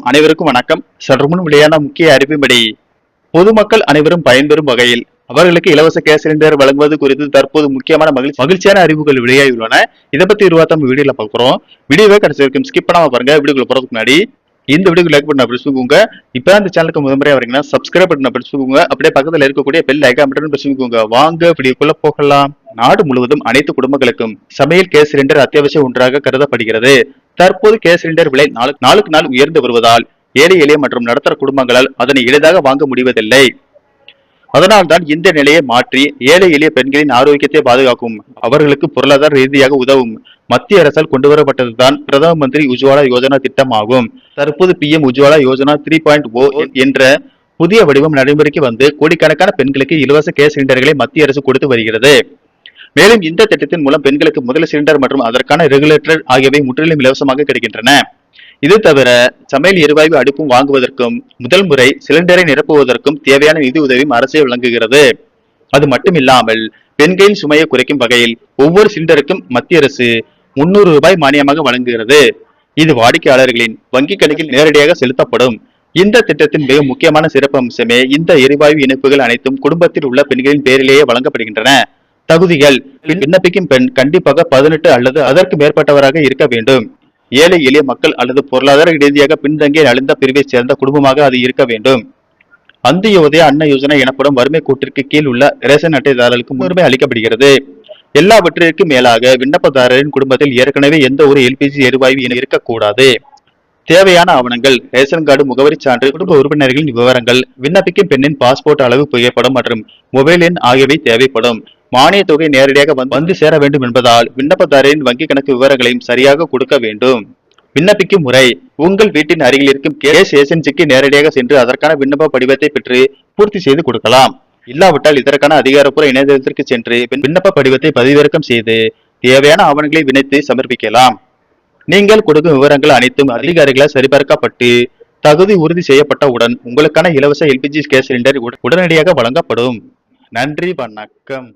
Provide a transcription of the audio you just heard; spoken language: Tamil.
அனைவருக்கும் வணக்கம். சற்று முன் வெளியான முக்கிய அறிவின்படி பொதுமக்கள் அனைவரும் பயன்பெறும் வகையில் அவர்களுக்கு இலவச கேஸ் சிலிண்டர் வழங்குவது குறித்து தற்போது முக்கியமான மகிழ்ச்சியான அறிவுகள் வெளியாகியுள்ளன. இதை பத்தி நம்ம வீடியோல பார்க்கிறோம். வீடியோவை கடைசி வரைக்கும் ஸ்கிப் பண்ணாம பாருங்க. வீடியோக்குள்ள போறதுக்கு முன்னாடி இந்த வீடியோக்கு லைக் பண்ண பிடிச்சுக்கோங்க. இப்ப இந்த சேனலுக்கு முதன்முறையா வரீங்கன்னா சப்ஸ்கிரைப் பண்ண பிடிச்சுக்கோங்க. அப்படியே பக்கத்துல இருக்கக்கூடிய பெல் ஐகான் பட்டன் பிடிச்சுக்கோங்க. வாங்க வீடியோக்குள்ள போகலாம். நாடு முழுவதும் அனைத்து குடும்பங்களுக்கும் சமையல் கேஸ் சிலிண்டர் அத்தியாவசிய ஒன்றாக கருதப்படுகிறது. தற்போது கேஸ் சிலிண்டர் விலை நாளுக்கு நாள் உயர்ந்து வருவதால் ஏழை எளிய மற்றும் நடுத்தர குடும்பங்களால் அதனை எளிதாக வாங்க முடிவதில்லை. அதனால்தான் இந்த நிலையை மாற்றி ஏழை எளிய பெண்களின் ஆரோக்கியத்தை பாதுகாக்கும் அவர்களுக்கு பொருளாதார ரீதியாக உதவும் மத்திய அரசால் கொண்டுவரப்பட்டதுதான் பிரதம மந்திரி உஜ்வாலா யோஜனா திட்டம் ஆகும். தற்போது PM உஜ்வாலா யோஜனா 3.0 என்ற புதிய வடிவம் நடைமுறைக்கு வந்து கோடிக்கணக்கான பெண்களுக்கு இலவச கேஸ் சிலிண்டர்களை மத்திய அரசு கொடுத்து வருகிறது. மேலும் இந்த திட்டத்தின் மூலம் பெண்களுக்கு முதல் சிலிண்டர் மற்றும் அதற்கான ரெகுலேட்டர் ஆகியவை முற்றிலும் இலவசமாக கிடைக்கின்றன. இது தவிர சமையல் எரிவாயு அடுப்பும் வாங்குவதற்கும் முதல் முறை சிலிண்டரை நிரப்புவதற்கும் தேவையான நிதி உதவியும் அரசே வழங்குகிறது. அது மட்டுமில்லாமல் பெண்களின் சுமையை குறைக்கும் வகையில் ஒவ்வொரு சிலிண்டருக்கும் மத்திய அரசு 300 ரூபாய் மானியமாக வழங்குகிறது. இது வாடிக்கையாளர்களின் வங்கி கணக்கில் நேரடியாக செலுத்தப்படும். இந்த திட்டத்தின் மிக முக்கியமான சிறப்பு அம்சமே இந்த எரிவாயு இணைப்புகள் அனைத்தும் குடும்பத்தில் உள்ள பெண்களின் பேரிலேயே வழங்கப்படுகின்றன. தகுதிகள்: விண்ணப்பிக்கும் பெண் கண்டிப்பாக 18 அல்லது அதற்கு மேற்பட்டவராக இருக்க வேண்டும். ஏழை எளிய மக்கள் அல்லது பொருளாதார ரீதியாக பின்தங்கிய நலிந்த பிரிவை சேர்ந்த குடும்பமாக அது இருக்க வேண்டும். அந்தியோதய அன்ன யோஜனா எனப்படும் வறுமை கோட்டிற்கு கீழ் உள்ள ரேஷன் அட்டைதாரர்களுக்கு முன்னுரிமை அளிக்கப்படுகிறது. எல்லாவற்றிற்கும் மேலாக விண்ணப்பதாரரின் குடும்பத்தில் ஏற்கனவே எந்த ஒரு LPG எரிவாயு இருக்கக்கூடாது. தேவையான ஆவணங்கள்: ரேஷன் கார்டு, முகவரி சான்று, குடும்ப உறுப்பினர்களின் விவரங்கள், விண்ணப்பிக்கும் பெண்ணின் பாஸ்போர்ட் அளவு புகைப்படம் மற்றும் மொபைல் எண் ஆகியவை தேவைப்படும். மானிய தொகை நேரடியாக வந்து சேர வேண்டும் என்பதால் விண்ணப்பதாரரின் வங்கி கணக்கு விவரங்களையும் சரியாக கொடுக்க வேண்டும். விண்ணப்பிக்கும் முறை: உங்கள் வீட்டின் அருகில் இருக்கும் கேஸ் ஏஜென்சிக்கு நேரடியாக சென்று அதற்கான விண்ணப்ப படிவத்தை பெற்று பூர்த்தி செய்து கொடுக்கலாம். இல்லாவிட்டால் இதற்கான அதிகாரப்பூர்வ இணையதளத்திற்கு சென்று விண்ணப்ப படிவத்தை பதிவிறக்கம் செய்து தேவையான ஆவணங்களை வினைத்து சமர்ப்பிக்கலாம். நீங்கள் கொடுக்கும் விவரங்கள் அனைத்தும் அதிகாரிகளால் சரிபார்க்கப்பட்டு தகுதி உறுதி செய்யப்பட்டவுடன் உங்களுக்கான இலவச LPG கேஸ் சிலிண்டர் உடனடியாக வழங்கப்படும். நன்றி, வணக்கம்.